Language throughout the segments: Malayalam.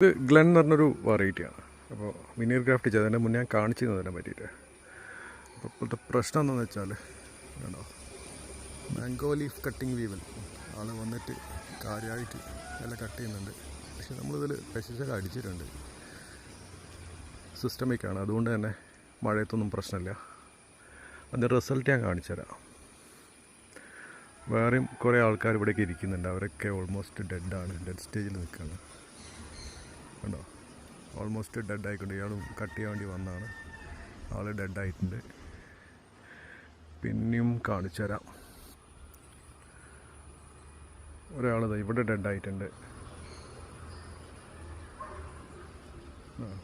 ഇത് ഗ്ലെൻ എന്ന് പറഞ്ഞൊരു വെറൈറ്റിയാണ്. അപ്പോൾ വിനീർ ക്രാഫ്റ്റ് ചെയ്തതിൻ്റെ മുന്നേ ഞാൻ കാണിച്ചിരുന്നതിനെ പറ്റിയിട്ട്. അപ്പോൾ ഇപ്പോഴത്തെ പ്രശ്നം എന്താണെന്ന് വെച്ചാൽ വേണോ മാംഗോ ലീഫ് കട്ടിങ് വീവൽ ആൾ വന്നിട്ട് കാര്യമായിട്ട് എല്ലാം കട്ട് ചെയ്യുന്നുണ്ട്. പക്ഷെ നമ്മളിതിൽ പെസ്റ്റിസൈഡ് അടിച്ചിട്ടുണ്ട്. സിസ്റ്റമിക്കാണ്, അതുകൊണ്ട് തന്നെ മഴയത്തൊന്നും പ്രശ്നമില്ല. അതിൻ്റെ റിസൾട്ട് ഞാൻ കാണിച്ചു തരാം. വേറെയും കുറേ ആൾക്കാർ ഇവിടേക്ക് ഇരിക്കുന്നുണ്ട്. അവരൊക്കെ ഓൾമോസ്റ്റ് ഡെഡാണ്, ഡെഡ് സ്റ്റേജിൽ നിൽക്കുകയാണ്. കണ്ടോ, ഓൾമോസ്റ്റ് ഡെഡ് ആയിക്കൊണ്ട്. ഇയാളും കട്ട് ചെയ്യാൻ വേണ്ടി വന്നതാണ്, ആൾ ഡെഡായിട്ടുണ്ട്. പിന്നെയും കാണിച്ചു തരാം. ഒരാളിതാ ഇവിടെ ഡെഡായിട്ടുണ്ട്.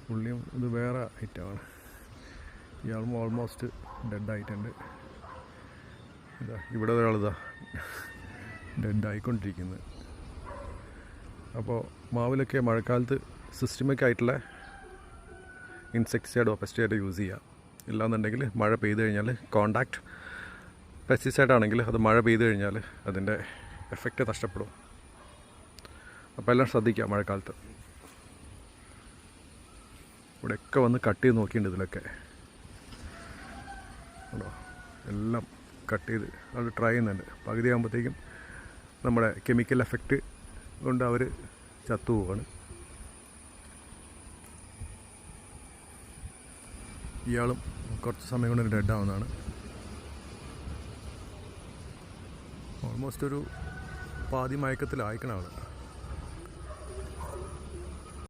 പുള്ളിയും ഇത് വേറെ ഐറ്റമാണ്. ഇയാളും ഓൾമോസ്റ്റ് ഡെഡായിട്ടുണ്ട്. ഇതാ ഇവിടെ ഒരാളിതാ ഡെഡായിക്കൊണ്ടിരിക്കുന്നത്. അപ്പോൾ മാവിലൊക്കെ മഴക്കാലത്ത് സിസ്റ്റമിക് ആയിട്ടുള്ള ഇൻസെക്ടിസൈഡോ പെസ്റ്റിസൈഡോ യൂസ് ചെയ്യുക. ഇല്ലാന്നുണ്ടെങ്കിൽ മഴ പെയ്തു കഴിഞ്ഞാൽ കോണ്ടാക്ട് പെസ്റ്റിസൈഡ് ആണെങ്കിൽ അത് മഴ പെയ്തു കഴിഞ്ഞാൽ അതിൻ്റെ എഫക്റ്റ് നഷ്ടപ്പെടും. അപ്പോൾ എല്ലാം ശ്രദ്ധിക്കുക മഴക്കാലത്ത്. ഇവിടെയൊക്കെ വന്ന് കട്ട് ചെയ്ത് നോക്കിയിട്ടുണ്ട്. ഇതിലൊക്കെ ഉണ്ടോ, എല്ലാം കട്ട് ചെയ്ത് അത് ട്രൈ ചെയ്യുന്നുണ്ട്. പകുതി ആകുമ്പോഴത്തേക്കും നമ്മുടെ കെമിക്കൽ എഫക്റ്റ് കൊണ്ട് അവർ ചത്തുപോവാണ്. ഇയാളും കുറച്ച് സമയം കൊണ്ട് ഡെഡാവുന്നതാണ്. ഓൾമോസ്റ്റ് ഒരു പാതി മയക്കത്തിലായിക്കണ ആൾ.